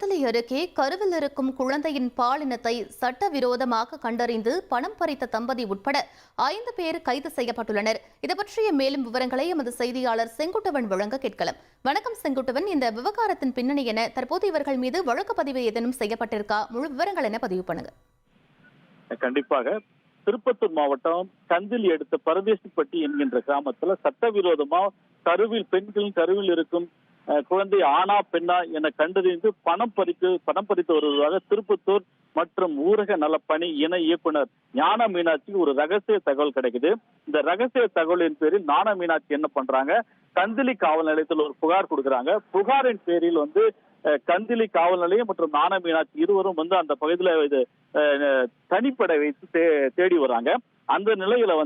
வத்தலை அருகே கருவில் இருக்கும் குழந்தையின் பாலினத்தை சட்டவிரோதமாக கண்டறிந்து பணம் பறித்த தம்பதி உட்பட 5 பேர் கைது செய்யப்பட்டுள்ளனர். இது பற்றிய மேலும் விவரங்களை எமது செய்தியாளர் செங்குட்டுவன் வழங்க கேட்கலாம். வணக்கம் செங்குட்டுவன், இந்த விவகாரத்தின் பின்னணி என, தற்போது இவர்கள் மீது வழக்கு பதிவு ஏதேனும் செய்யப்பட்டிருக்கா? முழு விவரங்கள் என பதிவு பண்ணுங்க. கண்டிப்பாக திருப்பத்தூர் மாவட்டம் கந்திலி அடுத்த பரதேசிப்பட்டி என்கின்ற கிராமத்துல சட்டவிரோதமா பெண்களின் கருவில் இருக்கும் குழந்தை ஆணா பெண்ணா என கண்டறிந்து பணம் பறித்து வருவதாக திருப்பத்தூர் மற்றும் ஊரக நலப்பணி இணை இயக்குனர் ஞான மீனாட்சிக்கு ஒரு ரகசிய தகவல் கிடைக்குது. இந்த ரகசிய தகவலின் பேரில் ஞான மீனாட்சி என்ன பண்றாங்க, கந்திலி காவல் நிலையத்தில் ஒரு புகார் கொடுக்குறாங்க. புகாரின் பேரில் கந்திலி காவல் நிலையம் மற்றும் ஞான மீனாட்சி இருவரும் அந்த பகுதியில் தனிப்படை வைத்து தேடி வராங்க. அந்த நிலையில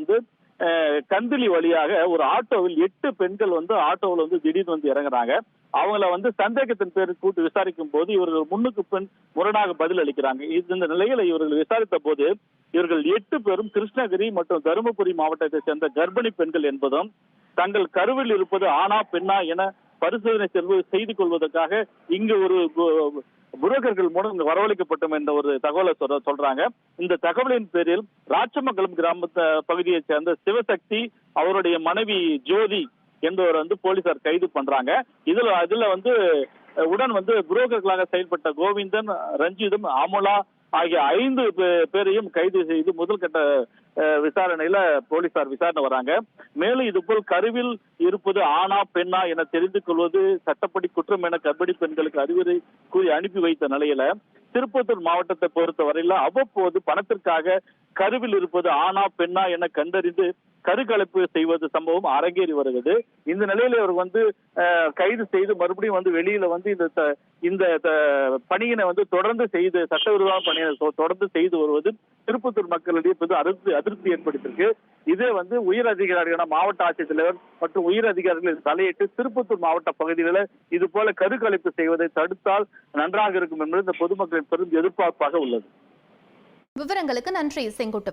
கந்திலி வழியாக ஒரு ஆட்டோவில் 8 பெண்கள் ஆட்டோவில் திடீர்னு இறங்குறாங்க. அவங்கள சந்தேகத்தின் பேரில் கூட்டு விசாரிக்கும் போது இவர்கள் முன்னுக்கு பின் முரணாக பதில் அளிக்கிறாங்க. இந்த நிலையில இவர்கள் விசாரித்த போது இவர்கள் 8 பேரும் கிருஷ்ணகிரி மற்றும் தருமபுரி மாவட்டத்தை சேர்ந்த கர்ப்பிணி பெண்கள் என்பதும் தங்கள் கருவில் இருப்பது ஆணா பெண்ணா என பரிசோதனை செய்து கொள்வதற்காக இங்கு ஒரு புரோக்கர்கள் மூலம் வரவழைக்கப்பட்டோம் என்ற ஒரு தகவலை சொல்றாங்க. இந்த தகவலின் பேரில் ராச்சமங்கலம் கிராம பகுதியைச் சேர்ந்த சிவசக்தி, அவருடைய மனைவி ஜோதி என்பவர் போலீசார் கைது பண்றாங்க. இதுல உடன் புரோக்கர்களாக செயல்பட்ட கோவிந்தன், ரஞ்சிதம், அமுலா ஆகிய 5 பேரையும் கைது செய்து முதல் கட்ட விசாரணையில போலீசார் விசாரணை வராங்க. மேலும் இதுபோல் கருவில் இருப்பது ஆணா பெண்ணா என தெரிந்து கொள்வது சட்டப்படி குற்றம் என கர்ப்பிணி பெண்களுக்கு அறிவுரை கூறி அனுப்பி வைத்த நிலையில திருப்பத்தூர் மாவட்டத்தை பொறுத்த வரையில அவ்வப்போது பணத்திற்காக கருவில் இருப்பது ஆணா பெண்ணா என கண்டறிந்து கருக்கலைப்பு செய்வது சம்பவம் அரங்கேறி வருகிறது. இந்த நிலையில இவர் கைது செய்து மறுபடியும் வெளியில இந்த பணியினை தொடர்ந்து செய்து சட்டவிரோத பணியை தொடர்ந்து செய்து வருவது திருப்பத்தூர் மக்களிடையே அதிருப்தி ஏற்படுத்தியிருக்கு. இதே உயர் அதிகாரிகளான மாவட்ட ஆட்சித்தலைவர் மற்றும் உயர் அதிகாரிகள் தலையிட்டு திருப்பத்தூர் மாவட்ட பகுதிகளில் இது போல கருக்கலைப்பு செய்வதை தடுத்தால் நன்றாக இருக்கும் என்பது இந்த பொதுமக்களின் பெரும் எதிர்பார்ப்பாக உள்ளது. விவரங்களுக்கு நன்றி செங்குட்டுவன்.